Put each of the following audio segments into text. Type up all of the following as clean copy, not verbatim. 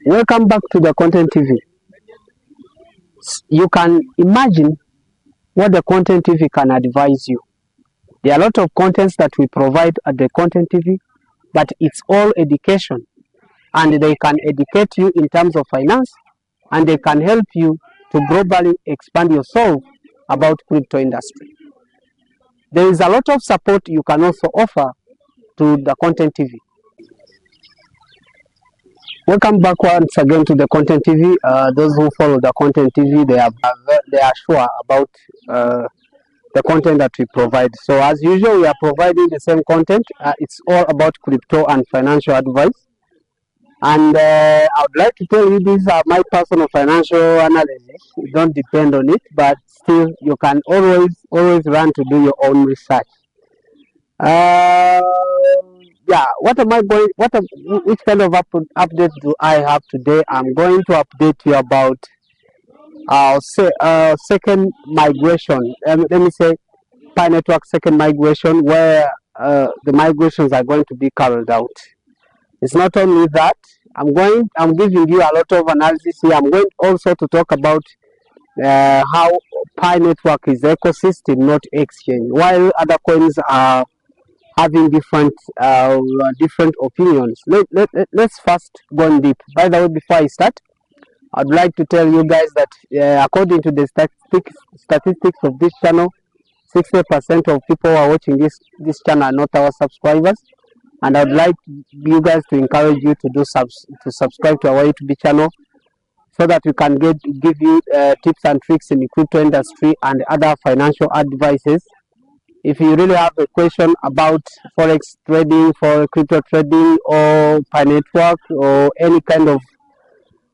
Welcome back to the Content TV. You can imagine what the Content TV can advise you. There are a lot of contents that we provide at the Content TV, but it's all education, and they can educate you in terms of finance, and they can help you to globally expand yourself about crypto industry. There is a lot of support you can also offer to the Content TV. Welcome back once again to the Content TV. Those who follow the Content TV, they are sure about the content that we provide. So as usual, we are providing the same content. It's all about crypto and financial advice. And I would like to tell you, these are my personal financial analysis. You don't depend on it, but still you can always run to do your own research. Which kind of update do I have today? I'm going to update you about second migration. Let me say Pi Network second migration, where the migrations are going to be carried out. It's not only that. I'm giving you a lot of analysis here. I'm going also to talk about how Pi Network is ecosystem, not exchange, while other coins are having different opinions. Let's first go in deep. By the way, before I start, I'd like to tell you guys that according to the statistics of this channel, 60% of people who are watching this channel are not our subscribers, and I'd like you guys to encourage you to subscribe to our YouTube channel, so that we can give you tips and tricks in the crypto industry and other financial advices. If you really have a question about forex trading, for crypto trading, or Pi Network, or any kind of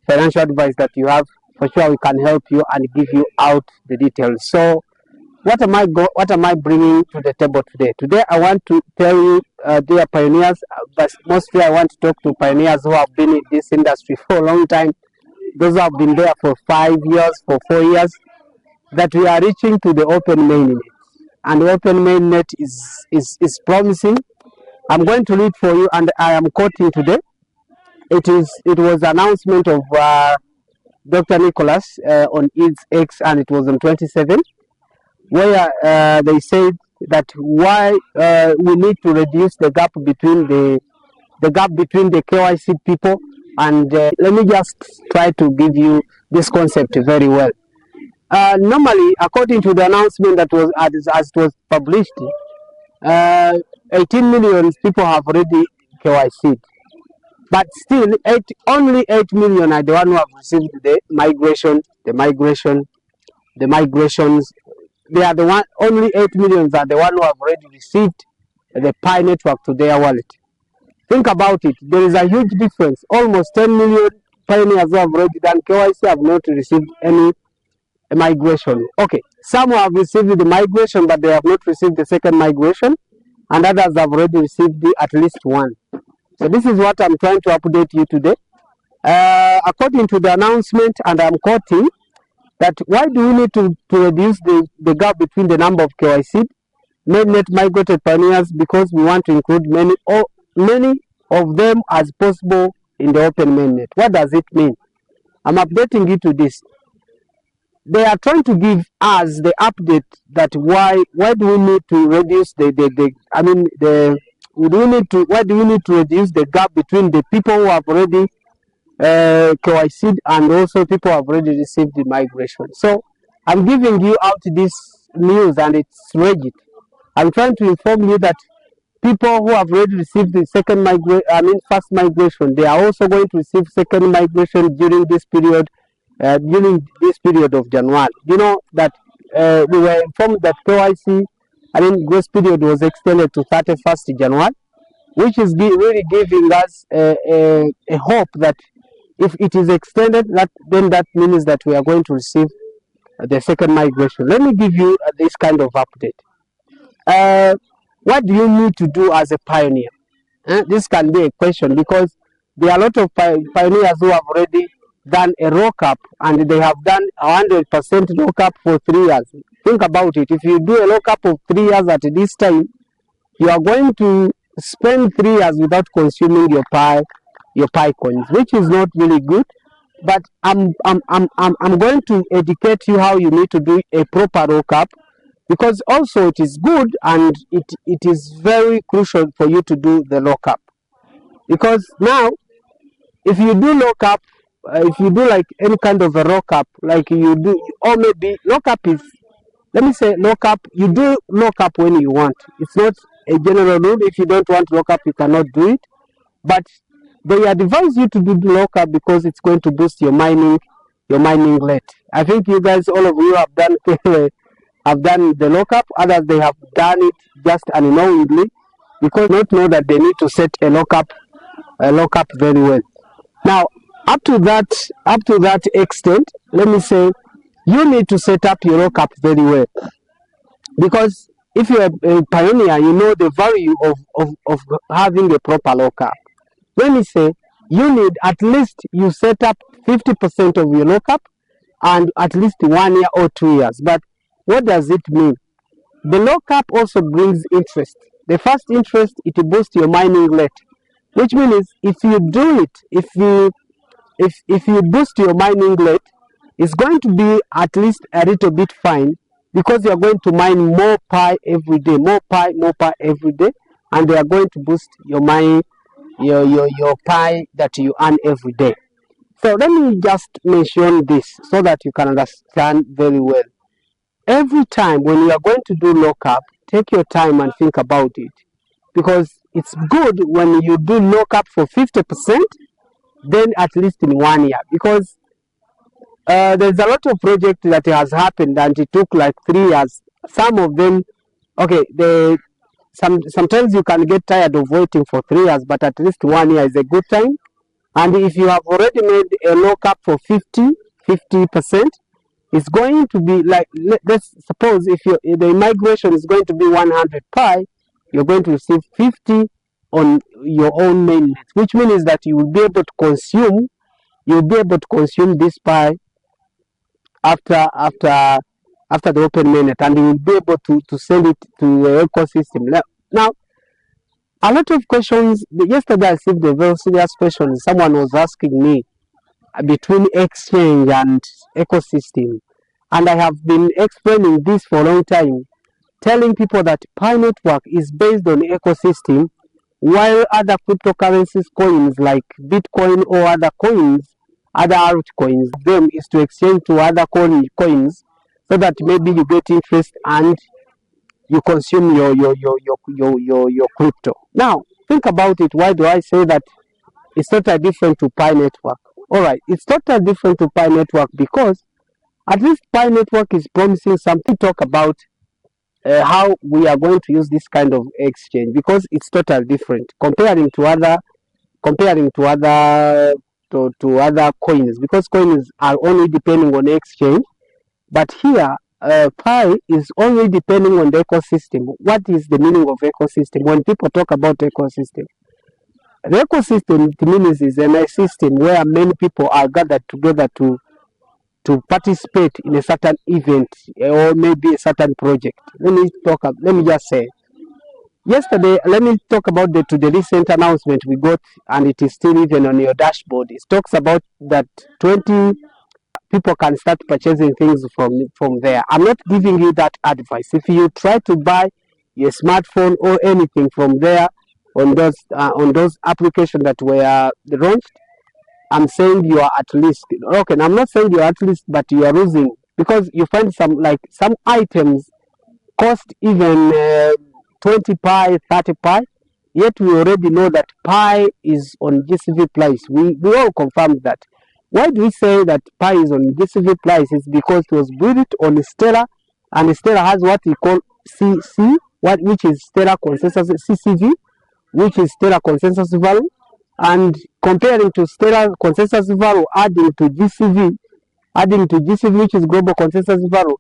financial advice that you have, for sure we can help you and give you out the details. So what am I bringing to the table today? Today I want to tell you, dear pioneers, but mostly I want to talk to pioneers who have been in this industry for a long time, those who have been there for 5 years, for 4 years, that we are reaching to the open mainnet. And the open mainnet is promising. I'm going to read for you, and I am quoting today. It was an announcement of Dr. Nicholas on its X, and it was on 27, where they said that why we need to reduce the gap between the KYC people. And let me just try to give you this concept very well. Normally, according to the announcement that was as it was published, 18 million people have already KYC'd, but still only 8 million are the ones who have received the migrations. They are the one. Only 8 million are the ones who have already received the Pi Network to their wallet. Think about it. There is a huge difference. Almost 10 million pioneers who have already done KYC have not received any migration. Okay, some have received the migration, but they have not received the second migration, and others have already received at least one. So this is what I'm trying to update you today. According to the announcement, and I'm quoting, that why do we need to reduce the gap between the number of KYC mainnet migrated pioneers? Because we want to include many of them as possible in the open mainnet. What does it mean? I'm updating you to this. They are trying to give us the update that why do we need to reduce why do we need to reduce the gap between the people who have already KYC'd and also people who have already received the migration. So I'm giving you out this news, and it's legit. I'm trying to inform you that people who have already received the first migration, they are also going to receive second migration during this period. Of January. You know that we were informed that KYC, grace period was extended to 31st January, which is really giving us a hope that if it is extended, then that means that we are going to receive the second migration. Let me give you this kind of update. What do you need to do as a pioneer? This can be a question, because there are a lot of pioneers who have already done a lockup, and they have done 100% lockup for 3 years. Think about it. If you do a lockup of 3 years at this time, you are going to spend 3 years without consuming your Pi, your Pi coins, which is not really good. But I'm going to educate you how you need to do a proper lockup, because also it is good and it is very crucial for you to do the lockup. Because now, if you do lockup, if you do like any kind of a lockup, like you do, or maybe lockup is, let me say lockup, you do lockup when you want. It's not a general rule. If you don't want lockup, you cannot do it. But they advise you to do the lockup because it's going to boost your mining rate. I think you guys, all of you, have done have done the lockup. Others, they have done it just unknowingly because they don't know that they need to set a lockup very well. Now, up to that extent, let me say, you need to set up your lockup very well, because if you're a pioneer, you know the value of having a proper lockup. Let me say, you need at least you set up 50% of your lockup and at least 1 year or 2 years. But what does it mean? The lockup also brings interest. The first interest, it boosts your mining rate, which means if you do it, if you boost your mining rate, it's going to be at least a little bit fine, because you are going to mine more Pi every day, more Pi every day, and they are going to boost your mining, your Pi that you earn every day. So let me just mention this so that you can understand very well. Every time when you are going to do lockup, take your time and think about it, because it's good when you do lockup for 50%, then at least in 1 year, because there's a lot of project that has happened and it took like 3 years. Some of them, okay, sometimes you can get tired of waiting for 3 years, but at least 1 year is a good time. And if you have already made a lockup for 50%, it's going to be like, let's suppose if the migration is going to be 100 Pi, you're going to receive 50 on your own mainnet, which means that you will be able to consume this Pi after the open mainnet, and you will be able to send it to the ecosystem. Now, a lot of questions. Yesterday I received a very serious question. Someone was asking me between exchange and ecosystem, and I have been explaining this for a long time, telling people that Pi network is based on ecosystem, while other cryptocurrencies coins like Bitcoin or other coins, other altcoins, them is to exchange to other coins, so that maybe you get interest and you consume your crypto. Now, think about it. Why do I say that it's totally different to Pi network? All right, it's totally different to Pi network because at least Pi network is promising something. Talk about how we are going to use this kind of exchange, because it's totally different comparing to other to other coins, because coins are only depending on exchange, but here Pi is only depending on the ecosystem. What is the meaning of ecosystem? When people talk about ecosystem, the ecosystem, it means is a system where many people are gathered together to participate in a certain event or maybe a certain project. Let me just say, yesterday, let me talk about the recent announcement we got, and it is still even on your dashboard. It talks about that 20 people can start purchasing things from there. I'm not giving you that advice. If you try to buy your smartphone or anything from there on those applications that were launched, I'm saying you are at least okay. I'm not saying you are at least, but you are losing, because you find some items cost even 20 Pi, 30 Pi. Yet we already know that Pi is on GCV price. We all confirmed that. Why do we say that Pi is on GCV price? It's because it was built on Stellar, and Stellar has what we call CC, which is Stellar Consensus CCV, which is Stellar Consensus Value, and comparing to Stellar Consensus Value, adding to GCV, which is Global Consensus Value,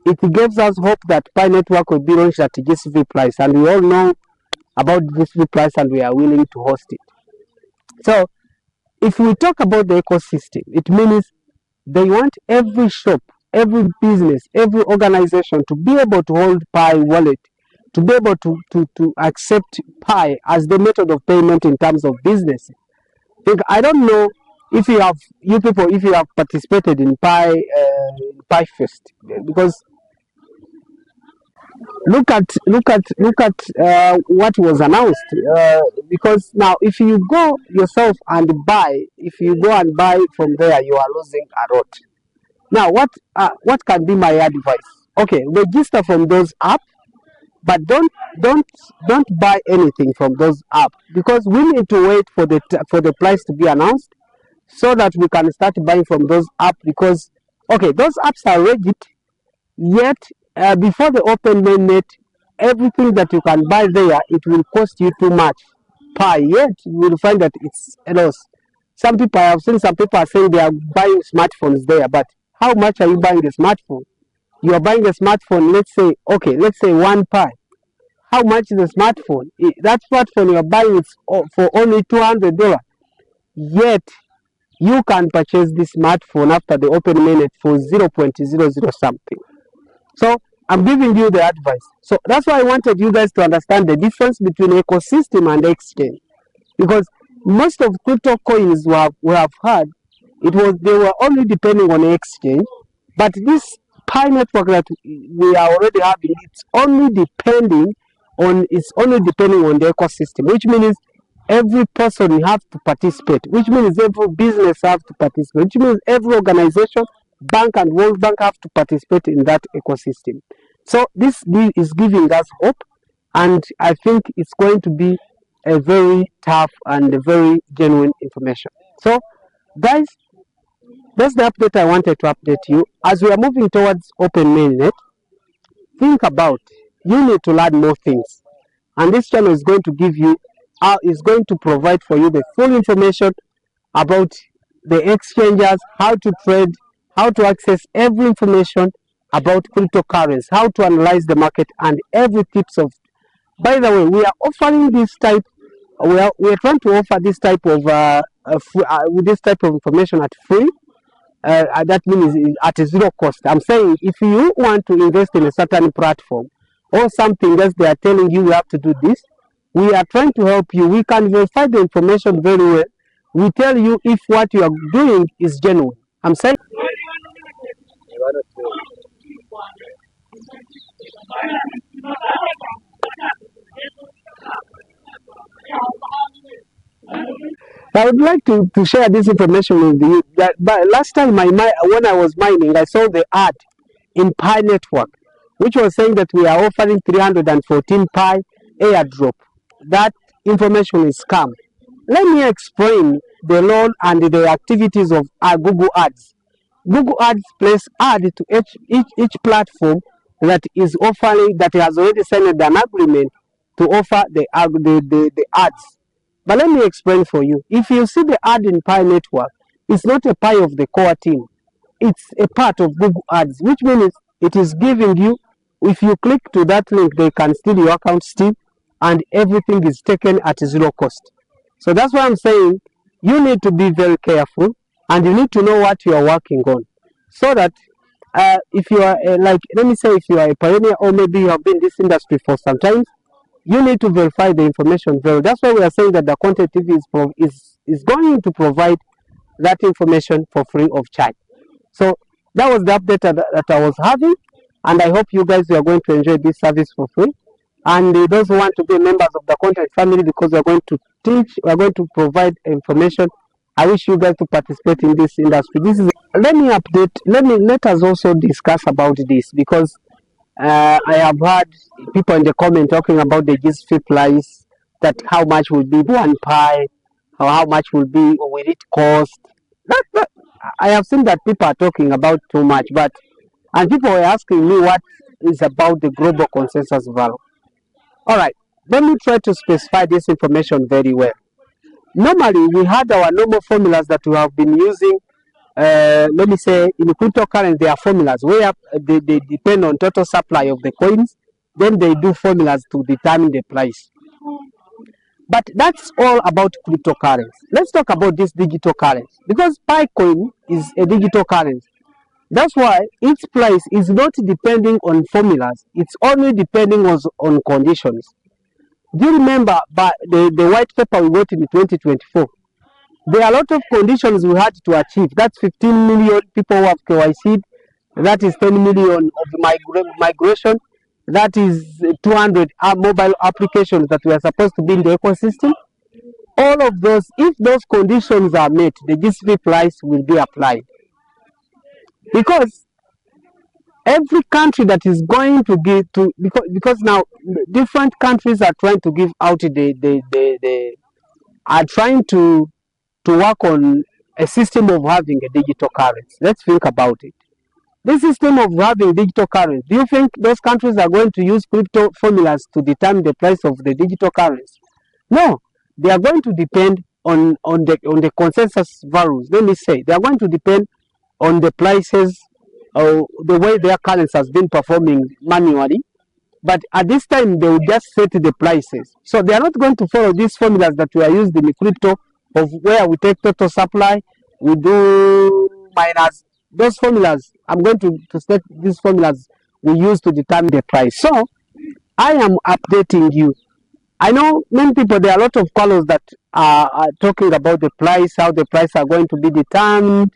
it gives us hope that Pi network will be launched at GCV price, and we all know about GCV price, and we are willing to host it. So, if we talk about the ecosystem, it means they want every shop, every business, every organization to be able to hold Pi wallet, to be able to accept Pi as the method of payment in terms of business. think I don't know if you people if you have participated in Pi Fest, because look at what was announced, because now if you go yourself and buy, if you go and buy from there, you are losing a lot. Now what can be my advice? Okay, register from those apps, but don't don't buy anything from those apps, because we need to wait for the price to be announced so that we can start buying from those apps. Because okay, those apps are legit, yet before the open mainnet, everything that you can buy there, it will cost you too much per, yet you will find that it's a loss. Some people, I have seen some people are saying they are buying smartphones there, but how much are you buying the smartphone? You are buying a smartphone, let's say, okay, let's say one pi. How much is the smartphone? That smartphone you are buying is for only $200, yet you can purchase this smartphone after the open mainnet for 0.00 something. So I'm giving you the advice. So that's why I wanted you guys to understand the difference between ecosystem and exchange. Because most of crypto coins we have had, they were only depending on exchange, but this Pi network that we are already having, it's only depending on the ecosystem, which means every person have to participate, which means every business have to participate, which means every organization, bank and World Bank have to participate in that ecosystem. So this deal is giving us hope, and I think it's going to be a very tough and a very genuine information. So guys, that's the update I wanted to update you. As we are moving towards open mainnet, think about, you need to learn more things, and this channel is going to give you is going to provide for you the full information about the exchanges, how to trade, how to access every information about cryptocurrency, how to analyze the market, and every tips of. By the way, we are offering this type. We are trying to offer this type of with this type of information at free. That means at a zero cost. I'm saying if you want to invest in a certain platform or something else, they are telling you have to do this. We are trying to help you. We can verify the information very well. We tell you if what you are doing is genuine. I'm saying. I would like to share this information with you. But last time when I was mining, I saw the ad in Pi Network, which was saying that we are offering 314 Pi airdrop. That information is scam. Let me explain the role and the activities of Google Ads. Google Ads place ad to each platform that is offering, that has already signed an agreement to offer the ads. But let me explain for you. If you see the ad in Pi Network, it's not a Pi of the core team. It's a part of Google Ads, which means it is giving you, if you click to that link, they can steal your account still, and everything is taken at zero cost. So that's why I'm saying you need to be very careful, and you need to know what you are working on, so that if you are let me say, if you are a pioneer, or maybe you have been in this industry for some time, you need to verify the information very. That's why we are saying that the Content TV is going to provide that information for free of charge. So that was the update that I was having, and I hope you guys are going to enjoy this service for free. And those who want to be members of the Content family, because we are going to teach, we are going to provide information. I wish you guys to participate in this industry. Let us also discuss about this, because I have heard people in the comment talking about the GSP price, that how much will be one pi, or how much will it cost. I have seen that people are talking about too much, and people were asking me what is about the global consensus value. All right, let me try to specify this information very well. Normally, we had our normal formulas that we have been using. Let me say, in cryptocurrency, there are formulas where they depend on total supply of the coins. Then they do formulas to determine the price. But that's all about cryptocurrency. Let's talk about this digital currency, because Bitcoin is a digital currency. That's why its price is not depending on formulas. It's only depending on conditions. Do you remember the white paper we wrote in 2024? There are a lot of conditions we had to achieve. That's 15 million people who have KYC'd. That is 10 million of migration. That is 200 mobile applications that we are supposed to be in the ecosystem. All of those, if those conditions are met, the GCP price will be applied. Because every country that is going to give to, because now different countries are trying to give out the are trying to work on a system of having a digital currency. Let's think about it. This system of having digital currency, do you think those countries are going to use crypto formulas to determine the price of the digital currency? No, they are going to depend on the consensus values. Let me say, they are going to depend on the prices or the way their currency has been performing manually. But at this time, they will just set the prices. So they are not going to follow these formulas that we are used in the crypto, of where we take total supply, we do minus those formulas. I'm going to set these formulas we use to determine the price. So I am updating you. I know many people, there are a lot of colors that are talking about the price, how the price are going to be determined,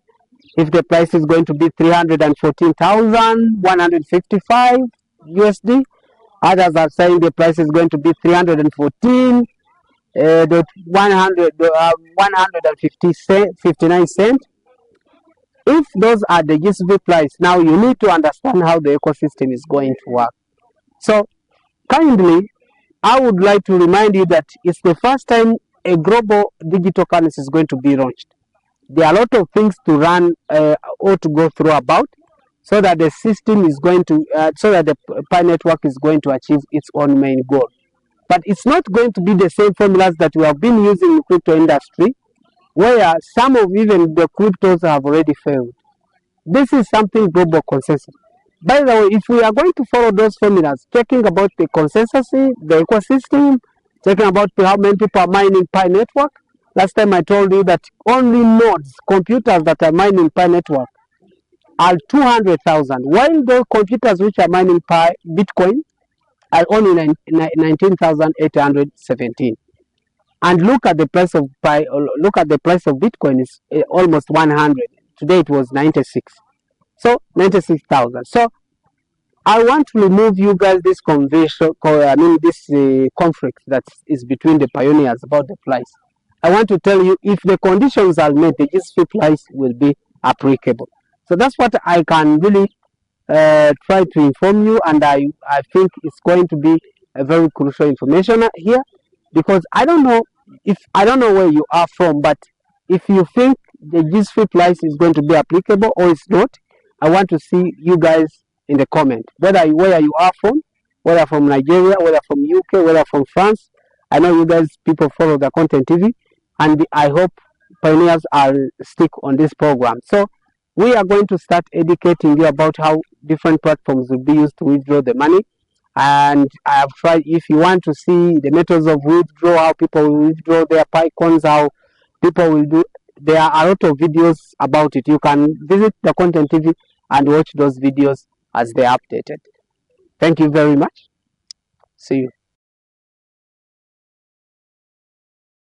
if the price is going to be 314,155 USD. Others are saying the price is going to be 314 159 cents. If those are the GCP price, now you need to understand how the ecosystem is going to work. So kindly, I would like to remind you that it's the first time a global digital currency is going to be launched. There are a lot of things to run or to go through about, so that the system is going to, so that the Pi network is going to achieve its own main goal. But it's not going to be the same formulas that we have been using in the crypto industry, where some of even the cryptos have already failed. This is something global consensus. By the way, if we are going to follow those formulas, checking about the consensus, the ecosystem, checking about how many people are mining Pi network. Last time I told you that only nodes, computers that are mining Pi network are 200,000, while those computers which are mining Pi Bitcoin are only 19,817. And look at the price of Pi. Look at the price of Bitcoin is almost 100. Today it was 96. So 96,000. So I want to remove you guys this conversation. This conflict that is between the pioneers about the price. I want to tell you, if the conditions are met, the GCP price will be applicable. So that's what I can really try to inform you, and I think it's going to be a very crucial information here, because I don't know where you are from, but if you think the GCP price is going to be applicable or it's not, I want to see you guys in the comment, where you are from, whether from Nigeria, whether from UK, whether from France. I know you guys, people follow the Content TV, and I hope pioneers are stick on this program. So we are going to start educating you about how different platforms will be used to withdraw the money. And I have tried, if you want to see the methods of withdrawal, how people will withdraw their PyCons, how people will do, there are a lot of videos about it. You can visit the Content TV and watch those videos as they are updated. Thank you very much. See you.